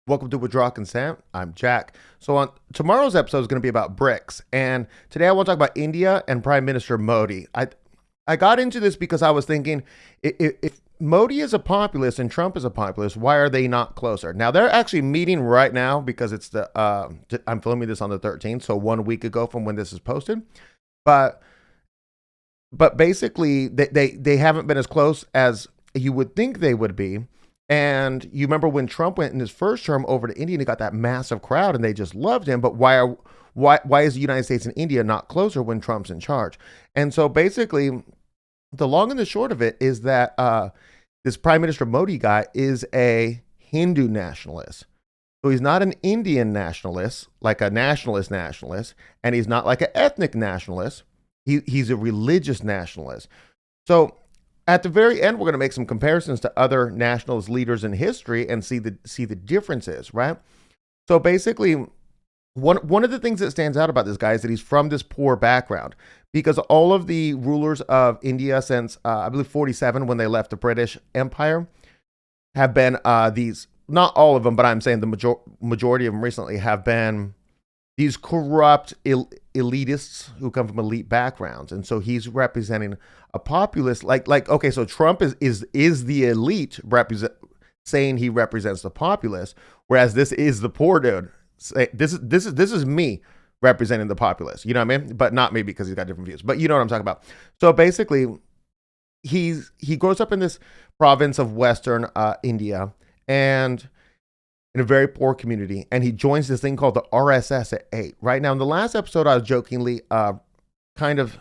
Welcome to Withdraw Consent. I'm Jack. So on tomorrow's episode is going to be about BRICS, and today I want to talk about India and Prime Minister Modi. I got into this because I was thinking, if Modi is a populist and Trump is a populist, why are they not closer? Now they're actually meeting right now because it's the I'm filming this on the 13th, so 1 week ago from when this is posted. But basically they haven't been as close as you would think they would be. And you remember when Trump went in his first term over to India and he got that massive crowd and they just loved him. But why is the United States and India not closer when Trump's in charge? And so basically, the long and the short of it is that this Prime Minister Modi guy is a Hindu nationalist. So he's not an Indian nationalist, like a nationalist, and he's not like an ethnic nationalist. He's a religious nationalist. So at the very end, we're going to make some comparisons to other nationalist leaders in history and see the differences, right? So basically, one of the things that stands out about this guy is that he's from this poor background, because all of the rulers of India since I believe 47, when they left the British Empire, have been these, not all of them, but I'm saying the majority of them recently have been these corrupt elitists who come from elite backgrounds. And so he's representing a populist, like okay, so Trump is the elite saying he represents the populace, whereas this is the poor dude. This is me representing the populace. You know what I mean? But not me, because he's got different views. But you know what I'm talking about. So basically, he grows up in this province of Western India, and in a very poor community, and he joins this thing called the RSS at 8. Right now, in the last episode, I was jokingly kind of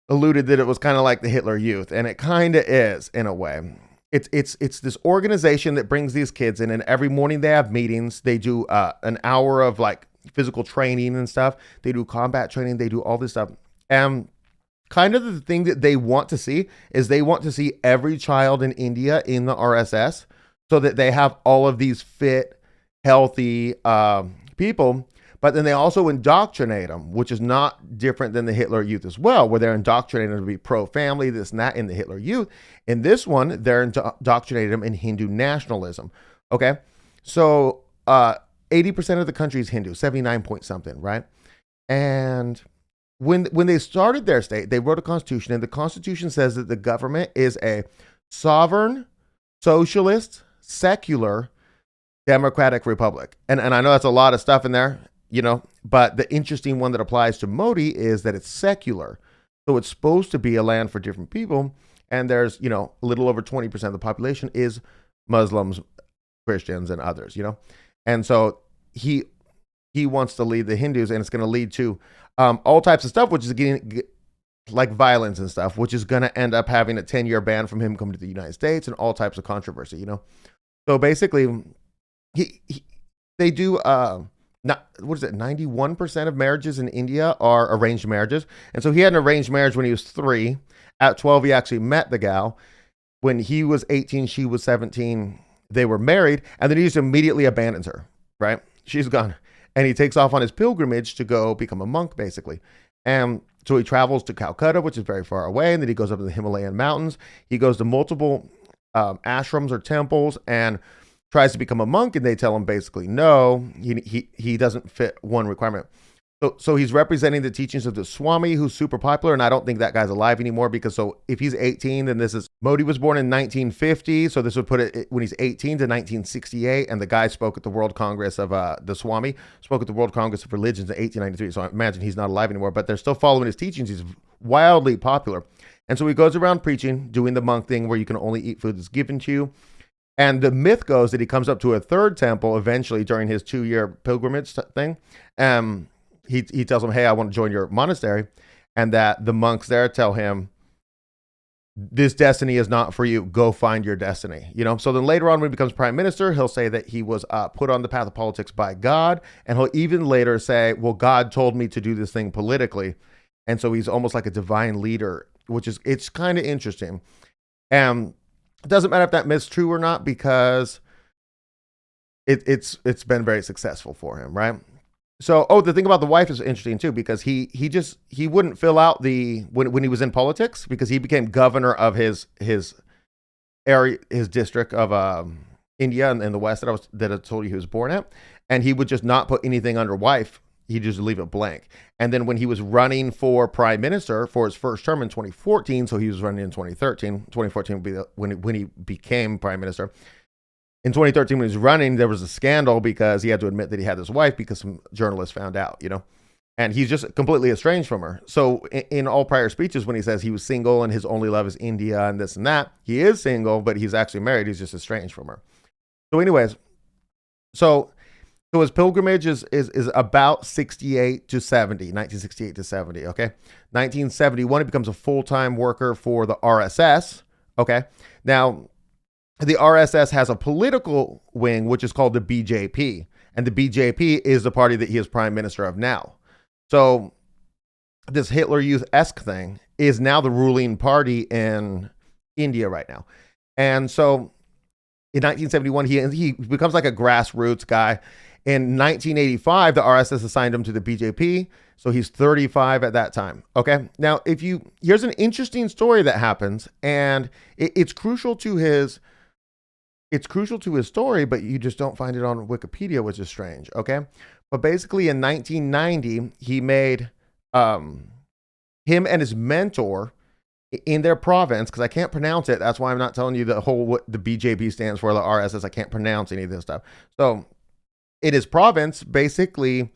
alluded that it was kind of like the Hitler Youth, and it kind of is in a way. It's this organization that brings these kids in, and every morning they have meetings. They do an hour of like physical training and stuff. They do combat training. They do all this stuff, and kind of the thing that they want to see is they want to see every child in India in the RSS, so that they have all of these fit, healthy people. But then they also indoctrinate them, which is not different than the Hitler Youth as well, where they're indoctrinated to be pro-family, this and that in the Hitler Youth. In this one, they're indoctrinating them in Hindu nationalism. Okay, so 80% of the country is Hindu, 79 point something, right? And when they started their state, they wrote a constitution, and the constitution says that the government is a sovereign, socialist, secular, democratic republic. And I know that's a lot of stuff in there, you know, but the interesting one that applies to Modi is that it's secular. So it's supposed to be a land for different people. And there's, you know, a little over 20% of the population is Muslims, Christians, and others, you know. And so he wants to lead the Hindus, and it's going to lead to all types of stuff, which is getting like violence and stuff, which is going to end up having a 10-year ban from him coming to the United States and all types of controversy, you know. So basically, they do not, what is it? 91% of marriages in India are arranged marriages, and so he had an arranged marriage when he was 3. At 12, he actually met the gal. When he was 18, she was 17. They were married, and then he just immediately abandons her. Right? She's gone, and he takes off on his pilgrimage to go become a monk, basically. And so he travels to Calcutta, which is very far away, and then he goes up to the Himalayan mountains. He goes to multiple ashrams or temples and tries to become a monk, and they tell him basically no, he doesn't fit one requirement. So he's representing the teachings of the Swami, who's super popular, and I don't think that guy's alive anymore, because so if he's 18, then this is, Modi was born in 1950, so this would put it when he's 18 to 1968, and the guy spoke at the World Congress of, the Swami, spoke at the World Congress of Religions in 1893, so I imagine he's not alive anymore, but they're still following his teachings. He's wildly popular. And so he goes around preaching, doing the monk thing where you can only eat food that's given to you. And the myth goes that he comes up to a third temple eventually during his 2-year pilgrimage thing. He tells them, hey, I want to join your monastery. And that the monks there tell him, this destiny is not for you. Go find your destiny. You know. So then later on, when he becomes prime minister, he'll say that he was put on the path of politics by God. And he'll even later say, well, God told me to do this thing politically. And so he's almost like a divine leader, which is, it's kind of interesting. And it doesn't matter if that myth's true or not, because it's been very successful for him, right? So, the thing about the wife is interesting too, because he wouldn't fill out the when he was in politics, because he became governor of his area, his district of India and the West that I told you he was born at, and he would just not put anything under wife. He'd just leave it blank. And then when he was running for prime minister for his first term in 2014, so he was running in 2013. 2014 would be when he became prime minister. In 2013, when he was running, there was a scandal because he had to admit that he had this wife because some journalists found out, and he's just completely estranged from her. So in all prior speeches, when he says he was single and his only love is India and this and that, he is single, but he's actually married. He's just estranged from her. So anyways, so his pilgrimage is about 68 to 70, 1968 to 70, okay? 1971, he becomes a full-time worker for the RSS, okay? Now, the RSS has a political wing, which is called the BJP, and the BJP is the party that he is prime minister of now. So this Hitler Youth-esque thing is now the ruling party in India right now. And so in 1971, he becomes like a grassroots guy. In 1985, the RSS assigned him to the BJP, so he's 35 at that time. Okay, now here's an interesting story that happens, and it's crucial to his story, but you just don't find it on Wikipedia, which is strange. Okay, but basically in 1990, he made him and his mentor in their province, because I can't pronounce it. That's why I'm not telling you what the BJP stands for, the RSS. I can't pronounce any of this stuff. So in his province, basically,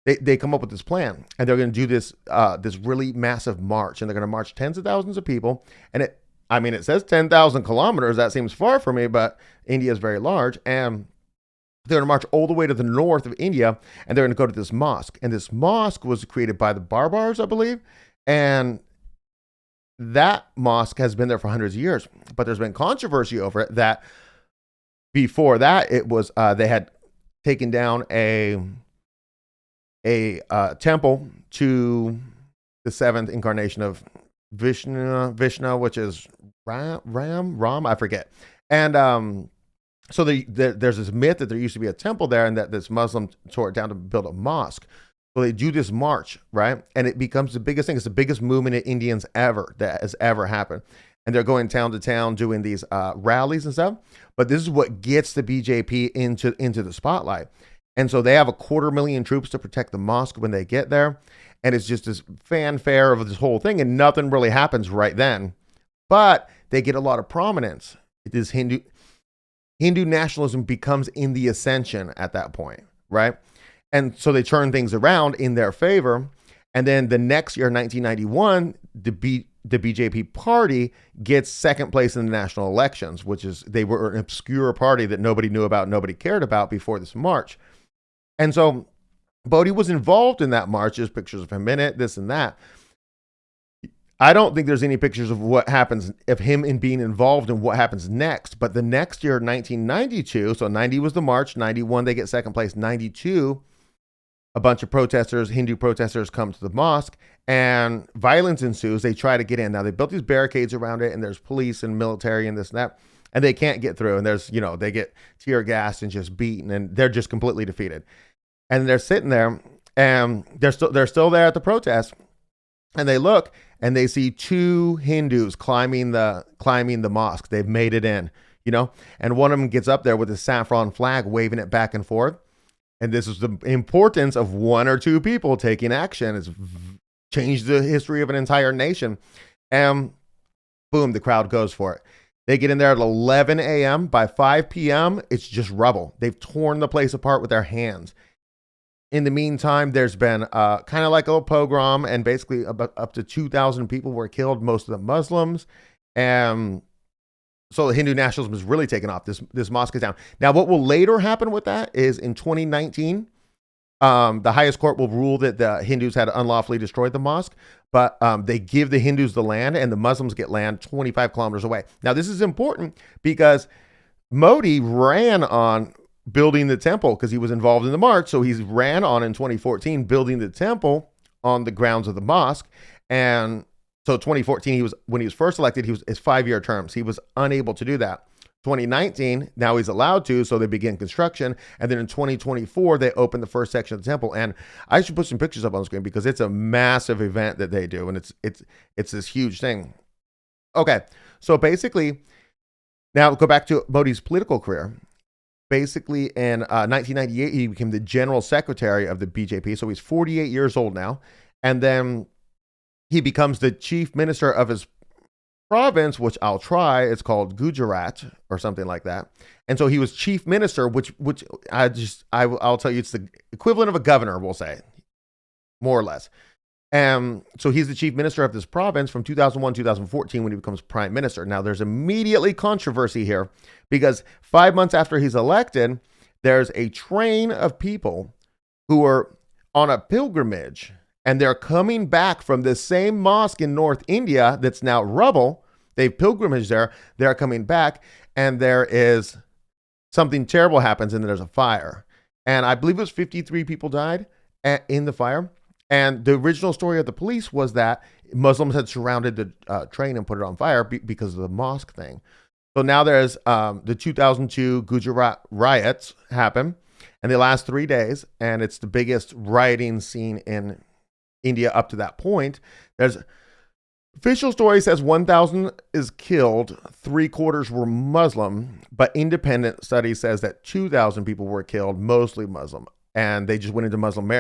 they come up with this plan, and they're going to do this really massive march, and they're going to march tens of thousands of people. And it says 10,000 kilometers. That seems far for me, but India is very large, and they're going to march all the way to the north of India, and they're going to go to this mosque. And this mosque was created by the Barbars, I believe, and that mosque has been there for hundreds of years. But there's been controversy over it that before that, it was they had taken down a temple to the seventh incarnation of Vishnu, which is Ram, I forget. And so there's this myth that there used to be a temple there, and that this Muslim tore it down to build a mosque. So they do this march, right? And it becomes the biggest thing. It's the biggest movement of Indians that has ever happened. And they're going town to town doing these rallies and stuff. But this is what gets the BJP into the spotlight. And so they have 250,000 troops to protect the mosque when they get there. And it's just this fanfare of this whole thing, and nothing really happens right then. But they get a lot of prominence. This Hindu nationalism becomes in the ascension at that point, right? And so they turn things around in their favor. And then the next year, 1991, the BJP party gets second place in the national elections, which is, they were an obscure party that nobody knew about, nobody cared about before this march. And so Modi was involved in that march. There's pictures of him in it, this and that. I don't think there's any pictures of what happens, of him in being involved in what happens next. But the next year, 1992, so 90 was the march, 91 they get second place, 92, a bunch of protesters, Hindu protesters, come to the mosque, and violence ensues. They try to get in. Now, they built these barricades around it, and there's police and military and this and that, and they can't get through. And there's, they get tear gassed and just beaten, and they're just completely defeated. And they're sitting there, and they're still there at the protest, and they look, and they see two Hindus climbing the mosque. They've made it in, and one of them gets up there with a saffron flag, waving it back and forth. And this is the importance of one or two people taking action. It's changed the history of an entire nation. And boom, the crowd goes for it. They get in there at 11 a.m. By 5 p.m., it's just rubble. They've torn the place apart with their hands. In the meantime, there's been kind of like a little pogrom, and basically up to 2,000 people were killed, most of them Muslims. And so the Hindu nationalism is really taken off. This mosque is down. Now, what will later happen with that is in 2019, the highest court will rule that the Hindus had unlawfully destroyed the mosque, but they give the Hindus the land, and the Muslims get land 25 kilometers away. Now, this is important because Modi ran on building the temple because he was involved in the march. So he ran on in 2014 building the temple on the grounds of the mosque. And so 2014, when he was first elected, his 5-year terms. He was unable to do that. 2019, now he's allowed to, so they begin construction. And then in 2024, they open the first section of the temple. And I should put some pictures up on the screen because it's a massive event that they do, and it's this huge thing. Okay, so basically, now go back to Modi's political career. basically in 1998, he became the general secretary of the BJP. So he's 48 years old now. And then he becomes the chief minister of his province, which I'll try. It's called Gujarat or something like that. And so he was chief minister, which I'll tell you, it's the equivalent of a governor, we'll say, more or less. And so he's the chief minister of this province from 2001, 2014 when he becomes prime minister. Now there's immediately controversy here because 5 months after he's elected, there's a train of people who are on a pilgrimage and they're coming back from the same mosque in North India that's now rubble. They've pilgrimaged there. They're coming back and there is something terrible happens and there's a fire. And I believe it was 53 people died in the fire. And the original story of the police was that Muslims had surrounded the train and put it on fire because of the mosque thing. So now there's the 2002 Gujarat riots happen, and they last 3 days, and it's the biggest rioting scene in India up to that point. There's official story says 1,000 is killed, 3/4 were Muslim, but independent study says that 2,000 people were killed, mostly Muslim, and they just went into Muslim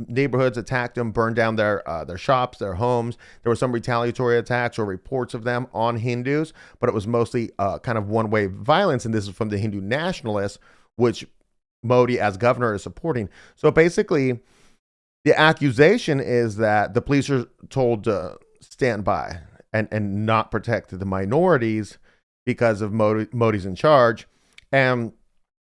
neighborhoods, attacked them, burned down their shops, their homes. There were some retaliatory attacks or reports of them on Hindus, but it was mostly kind of one-way violence, and this is from the Hindu Nationalists, which Modi as governor is supporting. So basically, the accusation is that the police are told to stand by and not protect the minorities because of Modi's in charge. And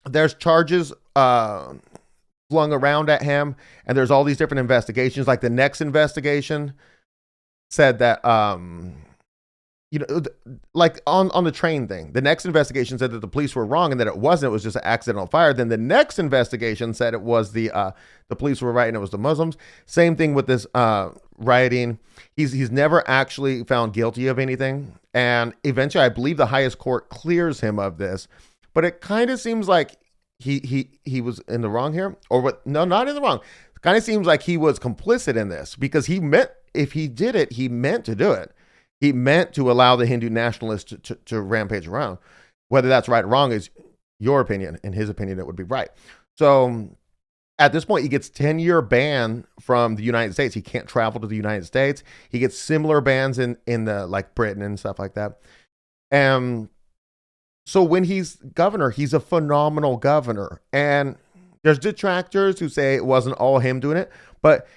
there's charges flung around at him, and there's all these different investigations. Like the next investigation said that like on the train thing, the next investigation said that the police were wrong and that it wasn't, it was just an accidental fire. Then the next investigation said it was the police were right and it was the Muslims. Same thing with this rioting. He's never actually found guilty of anything, and eventually I believe the highest court clears him of this, but it kind of seems like he was in the wrong here, or what? No, not in the wrong. It kind of seems like he was complicit in this because if he did it, he meant to do it. He meant to allow the Hindu nationalists to rampage around. Whether that's right or wrong is your opinion. In his opinion, it would be right. So at this point, he gets 10-year ban from the United States. He can't travel to the United States. He gets similar bans in the like Britain and stuff like that. And so when he's governor, he's a phenomenal governor. And there's detractors who say it wasn't all him doing it. But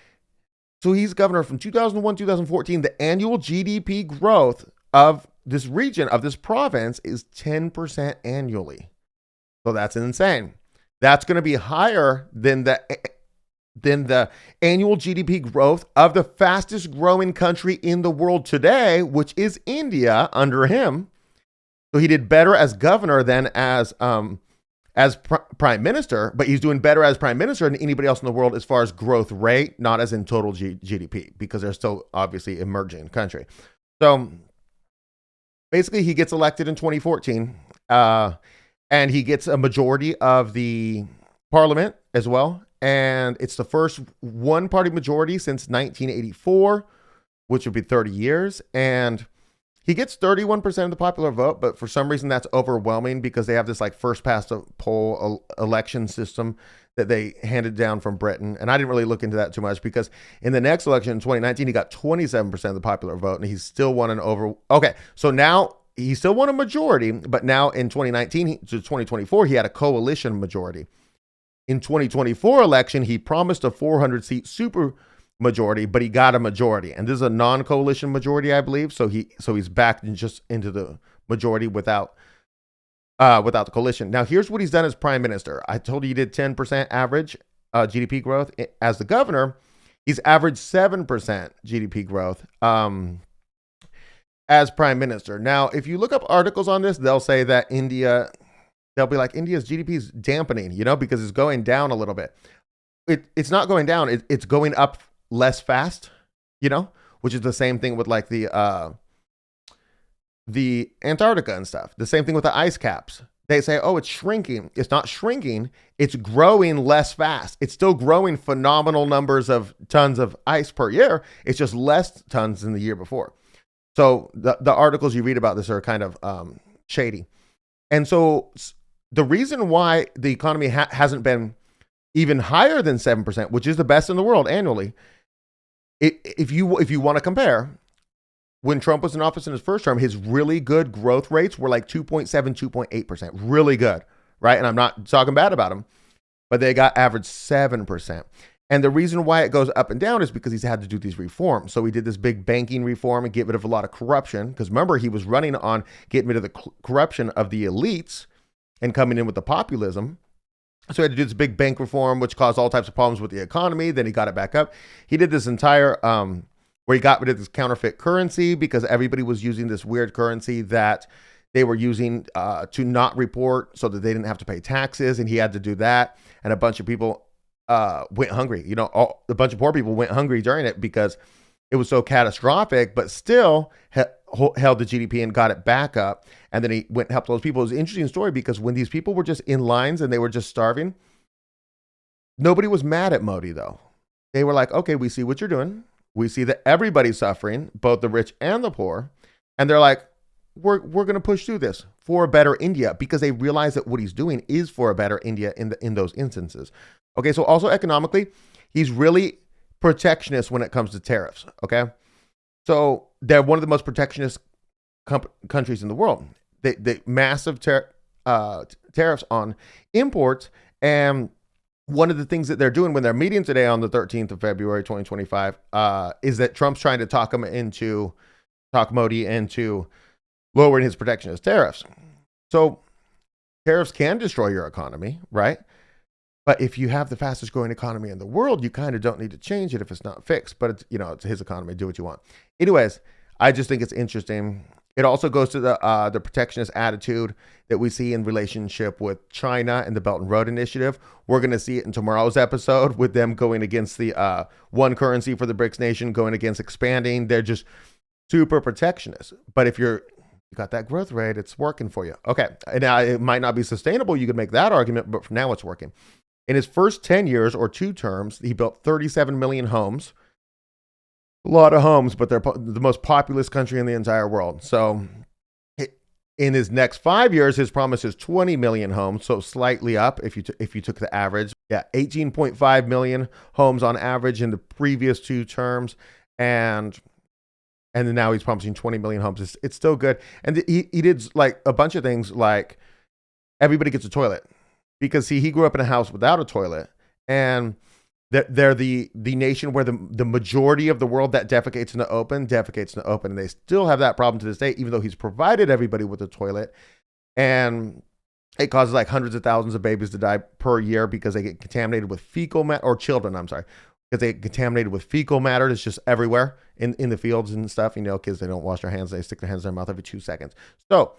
so he's governor from 2001, 2014. The annual GDP growth of this region, of this province, is 10% annually. So that's insane. That's going to be higher than the annual GDP growth of the fastest growing country in the world today, which is India under him. So he did better as governor than as prime minister, but he's doing better as prime minister than anybody else in the world as far as growth rate, not as in total GDP, because they're still obviously emerging country. So basically he gets elected in 2014 and he gets a majority of the parliament as well. And it's the first one-party majority since 1984, which would be 30 years. And he gets 31% of the popular vote, but for some reason that's overwhelming because they have this like first past the poll election system that they handed down from Britain. And I didn't really look into that too much because in the next election in 2019, he got 27% of the popular vote and he still won an okay. So now he still won a majority, but now in 2019 to 2024, he had a coalition majority. In 2024 election, he promised a 400-seat super majority, but he got a majority, and this is a non-coalition majority, I believe. So he's backed just into the majority without the coalition. Now, here's what he's done as prime minister. I told you he did 10% average GDP growth as the governor. He's averaged 7% GDP growth as prime minister. Now, if you look up articles on this, they'll say that they'll be like India's GDP is dampening, because it's going down a little bit. It's not going down. It's going up less fast, which is the same thing with like the Antarctica and stuff. The same thing with the ice caps. They say, oh, it's shrinking. It's not shrinking. It's growing less fast. It's still growing phenomenal numbers of tons of ice per year. It's just less tons than the year before. So the articles you read about this are kind of shady. And so the reason why the economy hasn't been even higher than 7%, which is the best in the world annually, if you want to compare, when Trump was in office in his first term, his really good growth rates were like 2.7, 2.8%. Really good, right? And I'm not talking bad about him, but they got average 7%. And the reason why it goes up and down is because he's had to do these reforms. So he did this big banking reform and get rid of a lot of corruption. Because remember, he was running on getting rid of the corruption of the elites and coming in with the populism. So he had to do this big bank reform, which caused all types of problems with the economy. Then he got it back up. He did this entire, where he got rid of this counterfeit currency because everybody was using this weird currency that they were using to not report so that they didn't have to pay taxes. And he had to do that. And a bunch of people went hungry. You know, a bunch of poor people went hungry during it because it was so catastrophic, but still held the GDP and got it back up. And then he went and helped those people. It was an interesting story because when these people were just in lines and they were just starving, nobody was mad at Modi, though. They were like, okay, we see what you're doing. We see that everybody's suffering, both the rich and the poor. And they're like, we're going to push through this for a better India, because they realize that what he's doing is for a better India in those instances. Okay, so also economically, he's really protectionist when it comes to tariffs. Okay, so they're one of the most protectionist countries in the world. They massive tariffs on imports. And one of the things that they're doing when they're meeting today on the 13th of February, 2025, is that Trump's trying to talk Modi into lowering his protectionist tariffs. So tariffs can destroy your economy, right? But if you have the fastest growing economy in the world, you kind of don't need to change it if it's not fixed. But it's his economy. Do what you want. Anyways, I just think it's interesting. It also goes to the protectionist attitude that we see in relationship with China and the Belt and Road Initiative. We're going to see it in tomorrow's episode with them going against the one currency for the BRICS nation, going against expanding. They're just super protectionist. But if you got that growth rate, it's working for you. Okay. And now it might not be sustainable. You could make that argument, but for now it's working. In his first 10 years or 2 terms, he built 37 million homes. A lot of homes, but they're the most populous country in the entire world. So in his next 5 years, his promise is 20 million homes, so slightly up if you took the average. Yeah, 18.5 million homes on average in the previous 2 terms. And then now he's promising 20 million homes. It's still good. And he did like a bunch of things, like everybody gets a toilet. Because he grew up in a house without a toilet, and they're the nation where the majority of the world that defecates in the open, and they still have that problem to this day, even though he's provided everybody with a toilet. And it causes like hundreds of thousands of babies to die per year because they get contaminated with fecal matter, or children, I'm sorry, because they get contaminated with fecal matter. It's just everywhere in the fields and stuff. Kids, they don't wash their hands. They stick their hands in their mouth every 2 seconds. So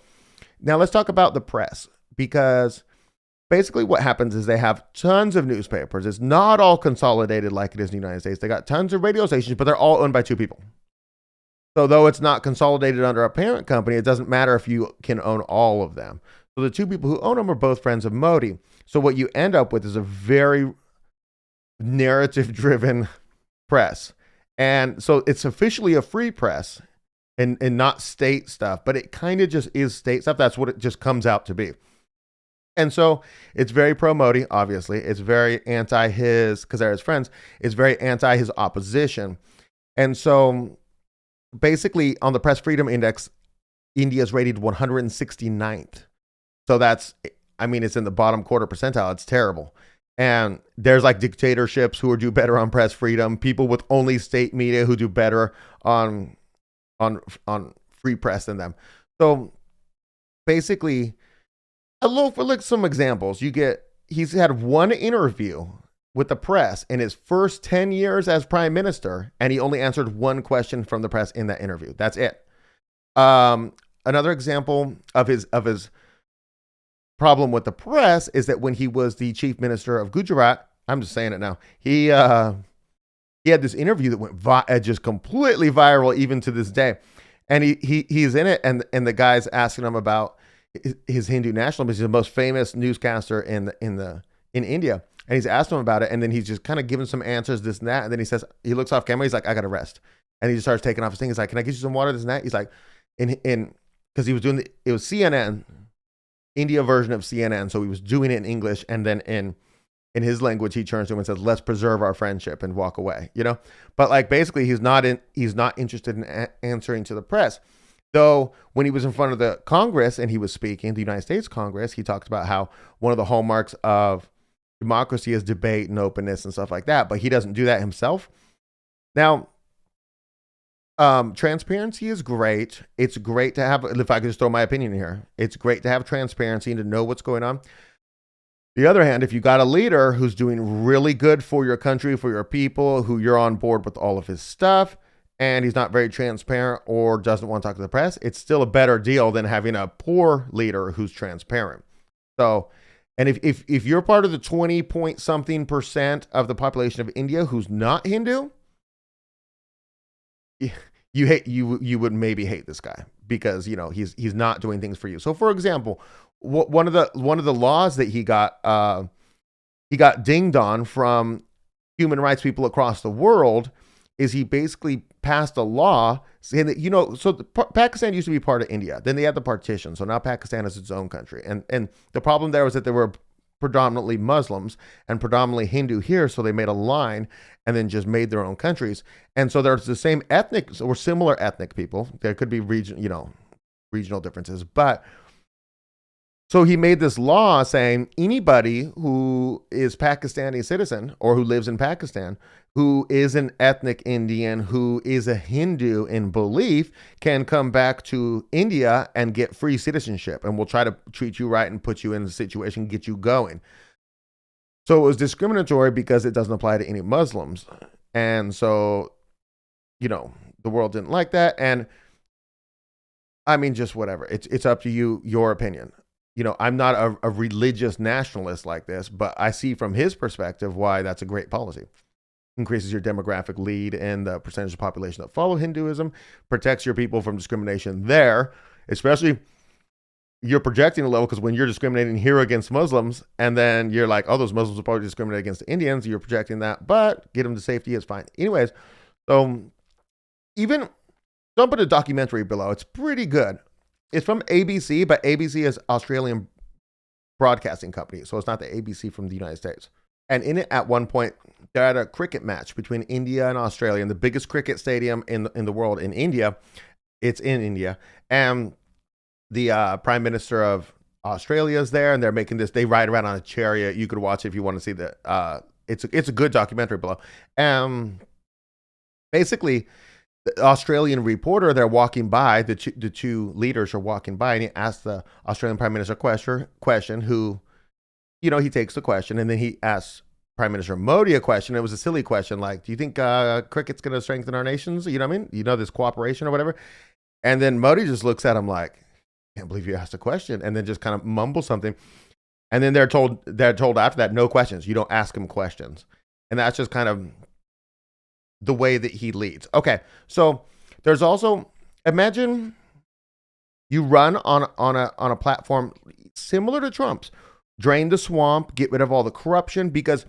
now let's talk about the press, because basically what happens is they have tons of newspapers. It's not all consolidated like it is in the United States. They got tons of radio stations, but they're all owned by 2 people. So though it's not consolidated under a parent company, it doesn't matter if you can own all of them. So the 2 people who own them are both friends of Modi. So what you end up with is a very narrative-driven press. And so it's officially a free press and not state stuff, but it kind of just is state stuff. That's what it just comes out to be. And so it's very pro-Modi, obviously. It's very anti because they're his friends. It's very anti his opposition. And so basically on the Press Freedom Index, India is rated 169th. So it's in the bottom quarter percentile. It's terrible. And there's like dictatorships who do better on press freedom, people with only state media who do better on free press than them. So basically, a little for like some examples, he's had 1 interview with the press in his first 10 years as prime minister, and he only answered 1 question from the press in that interview. That's it. Another example of his problem with the press is that when he was the chief minister of Gujarat, I'm just saying it now, he had this interview that went just completely viral even to this day. And he's in it, and the guy's asking him about his Hindu nationalism. He's the most famous newscaster in India, and he's asked him about it, and then he's just kind of giving some answers, this and that, and then he looks off camera, he's like, I got to rest, and he just starts taking off his thing. He's like, can I get you some water, this and that? He's like, because he was doing it was CNN, India version of CNN. So he was doing it in English, and then in his language, he turns to him and says, "Let's preserve our friendship," and walk away. But like basically, he's not interested in answering to the press. Though when he was in front of the Congress and he was speaking, the United States Congress, he talked about how one of the hallmarks of democracy is debate and openness and stuff like that. But he doesn't do that himself. Now, transparency is great. It's great to have, if I could just throw my opinion in here, it's great to have transparency and to know what's going on. The other hand, if you got a leader who's doing really good for your country, for your people, who you're on board with all of his stuff, and he's not very transparent or doesn't want to talk to the press, it's still a better deal than having a poor leader who's transparent. So, and if you're part of the 20 point something % of the population of India who's not Hindu, you would maybe hate this guy because he's not doing things for you. So, for example, one of the laws that he got dinged on from human rights people across the world is he basically passed a law saying that Pakistan used to be part of India. Then they had the partition, so now Pakistan is its own country. And the problem there was that there were predominantly Muslims and predominantly Hindu here, so they made a line and then just made their own countries. And so there's the same ethnic or similar ethnic people. There could be regional differences, but so he made this law saying anybody who is Pakistani citizen or who lives in Pakistan, who is an ethnic Indian, who is a Hindu in belief, can come back to India and get free citizenship. And we'll try to treat you right and put you in the situation, get you going. So it was discriminatory because it doesn't apply to any Muslims. And so, the world didn't like that. And I mean, just whatever. It's up to you, your opinion. I'm not a religious nationalist like this, but I see from his perspective why that's a great policy. Increases your demographic lead and the percentage of population that follow Hinduism, protects your people from discrimination there, especially you're projecting a level because when you're discriminating here against Muslims and then you're like, oh, those Muslims will probably discriminate against the Indians, you're projecting that, but get them to safety is fine. Anyways, so even jump in a documentary below. It's pretty good. It's from ABC, but ABC is Australian broadcasting company. So it's not the ABC from the United States. And in it, at one point, they had a cricket match between India and Australia, in the biggest cricket stadium in the world in India. It's in India. And the Prime Minister of Australia is there, and they're making this, they ride around on a chariot. You could watch it if you want to see the, it's a good documentary below. Basically, the Australian reporter, they're walking by, the two leaders are walking by, and he asks the Australian Prime Minister question who, he takes the question, and then he asks Prime Minister Modi a question. It was a silly question, like, do you think cricket's going to strengthen our nations? You know what I mean? This cooperation or whatever. And then Modi just looks at him like, I can't believe you asked a question, and then just kind of mumbles something. And then they're told after that, no questions. You don't ask him questions. And that's just kind of the way that he leads. Okay, so there's also, imagine you run on a platform similar to Trump's. Drain the swamp, get rid of all the corruption, because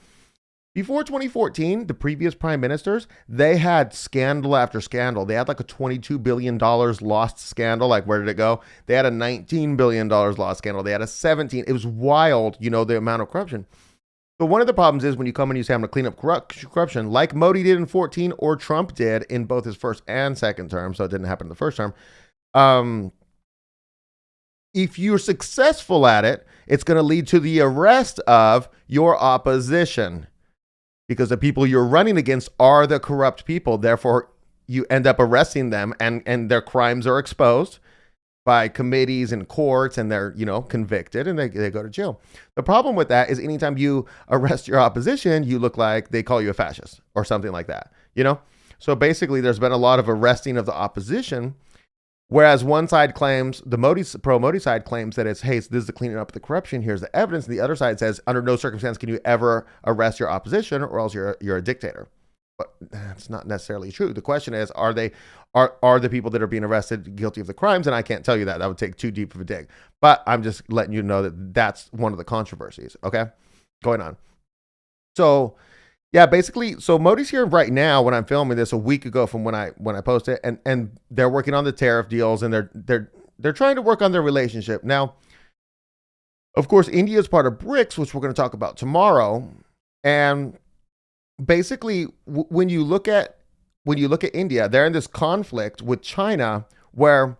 before 2014, the previous prime ministers, they had scandal after scandal. They had like a $22 billion lost scandal. Like, where did it go? They had a $19 billion lost scandal. They had a 17. It was wild, the amount of corruption. But one of the problems is when you come and you say, I'm going to clean up corruption, like Modi did in 14 or Trump did in both his first and second term, so it didn't happen in the first term. If you're successful at it, it's going to lead to the arrest of your opposition, because the people you're running against are the corrupt people. Therefore, you end up arresting them, and their crimes are exposed by committees and courts, and they're, convicted, and they go to jail. The problem with that is anytime you arrest your opposition, you look like they call you a fascist or something like that, So basically, there's been a lot of arresting of the opposition, whereas one side claims, the pro-Modi side claims that it's, hey, so this is the cleaning up of the corruption, here's the evidence, and the other side says, under no circumstance can you ever arrest your opposition, or else you're a dictator. But that's not necessarily true. The question is, are the people that are being arrested guilty of the crimes? And I can't tell you that. That would take too deep of a dig. But I'm just letting you know that that's one of the controversies, okay, going on. So, yeah, basically, so Modi's here right now when I'm filming this, a week ago from when I posted it, and they're working on the tariff deals, and they're trying to work on their relationship. Now, Of course, India is part of BRICS, which we're going to talk about tomorrow. And basically, when you look at India, they're in this conflict with China, where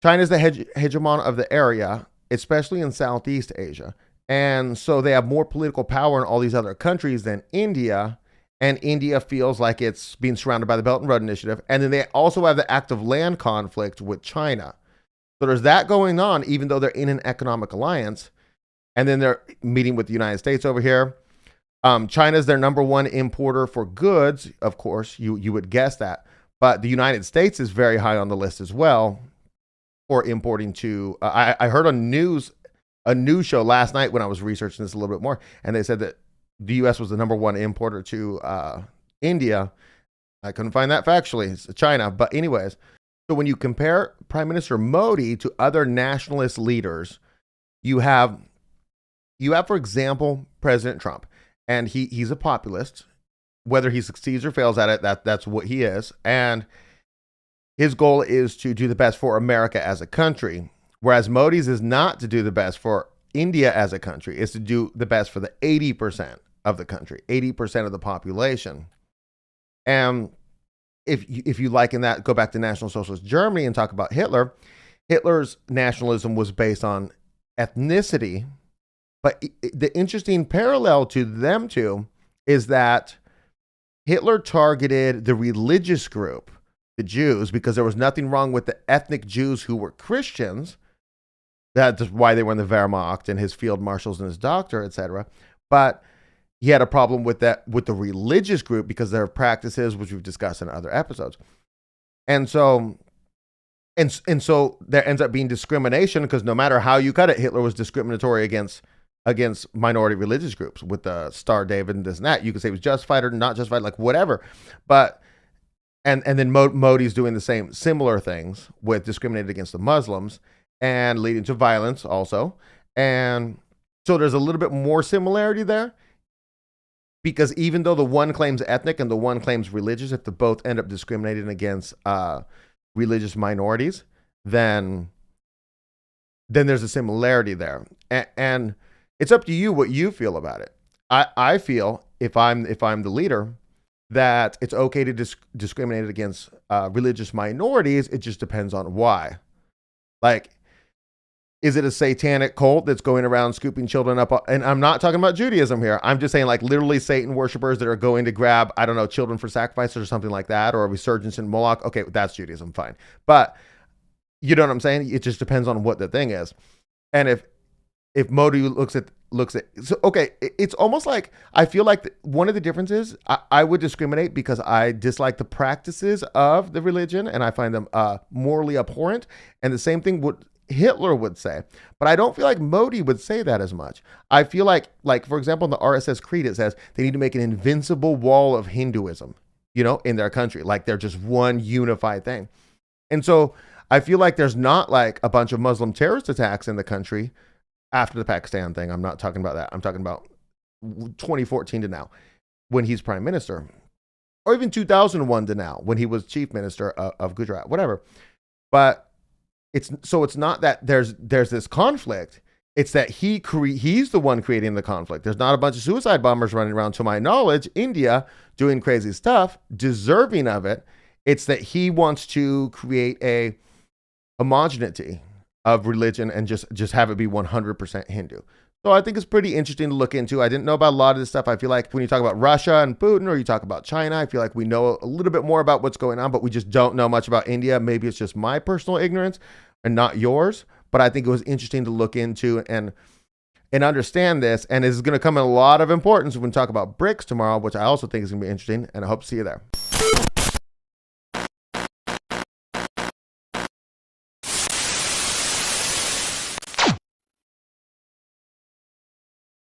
China is the hegemon of the area, especially in Southeast Asia. And so they have more political power in all these other countries than India. And India feels like it's being surrounded by the Belt and Road Initiative. And then they also have the active land conflict with China. So there's that going on, even though they're in an economic alliance. And then they're meeting with the United States over here. China's their number one importer for goods. Of course, you would guess that. But the United States is very high on the list as well for importing to. I heard on a news show last night when I was researching this a little bit more, and they said that the U.S. was the number one importer to India. I couldn't find that factually. It's China. But anyways, so when you compare Prime Minister Modi to other nationalist leaders, you have, for example, President Trump. And he's a populist. Whether he succeeds or fails at it, that's what he is. And his goal is to do the best for America as a country. Whereas Modi's is not to do the best for India as a country. It's to do the best for the 80% of the country, 80% of the population. And if you liken that, go back to National Socialist Germany and talk about Hitler. Hitler's nationalism was based on ethnicity. But the interesting parallel to them two is that Hitler targeted the religious group, the Jews, because there was nothing wrong with the ethnic Jews who were Christians. That's why they were in the Wehrmacht and his field marshals and his doctor, etc. But he had a problem with that, with the religious group, because there are practices which we've discussed in other episodes. And so there ends up being discrimination, because no matter how you cut it, Hitler was discriminatory against minority religious groups with the Star David and this and that. You could say it was justified or not justified, like whatever. But and then Modi's doing the similar things with discriminating against the Muslims and leading to violence also. And so there's a little bit more similarity there, because even though the one claims ethnic and the one claims religious, if they both end up discriminating against religious minorities, then there's a similarity there. And it's up to you what you feel about it. I feel, if I'm the leader, that it's okay to discriminate against religious minorities. It just depends on why. Like, is it a satanic cult that's going around scooping children up? And I'm not talking about Judaism here. I'm just saying, like, literally Satan worshipers that are going to grab, I don't know, children for sacrifices or something like that, or a resurgence in Moloch. Okay, that's Judaism, fine. But you know what I'm saying? It just depends on what the thing is. And if Modi looks at, so, okay, it's almost like, I feel like one of the differences, I would discriminate because I dislike the practices of the religion and I find them morally abhorrent. And the same thing Hitler would say, but I don't feel like Modi would say that as much. I feel like for example, in the RSS Creed, it says they need to make an invincible wall of Hinduism, in their country. Like they're just one unified thing. And so I feel like there's not like a bunch of Muslim terrorist attacks in the country after the Pakistan thing. I'm not talking about that. I'm talking about 2014 to now when he's prime minister, or even 2001 to now when he was chief minister of Gujarat, whatever. But it's not that there's this conflict. It's that he's the one creating the conflict. There's not a bunch of suicide bombers running around, to my knowledge, India doing crazy stuff, deserving of it. It's that he wants to create a homogeneity of religion and just have it be 100% Hindu. So I think it's pretty interesting to look into. I didn't know about a lot of this stuff. I feel like when you talk about Russia and Putin, or you talk about China, I feel like we know a little bit more about what's going on, but we just don't know much about India. Maybe it's just my personal ignorance and not yours. But I think it was interesting to look into and understand this. And this is going to come in a lot of importance when we talk about BRICS tomorrow, which I also think is going to be interesting. And I hope to see you there.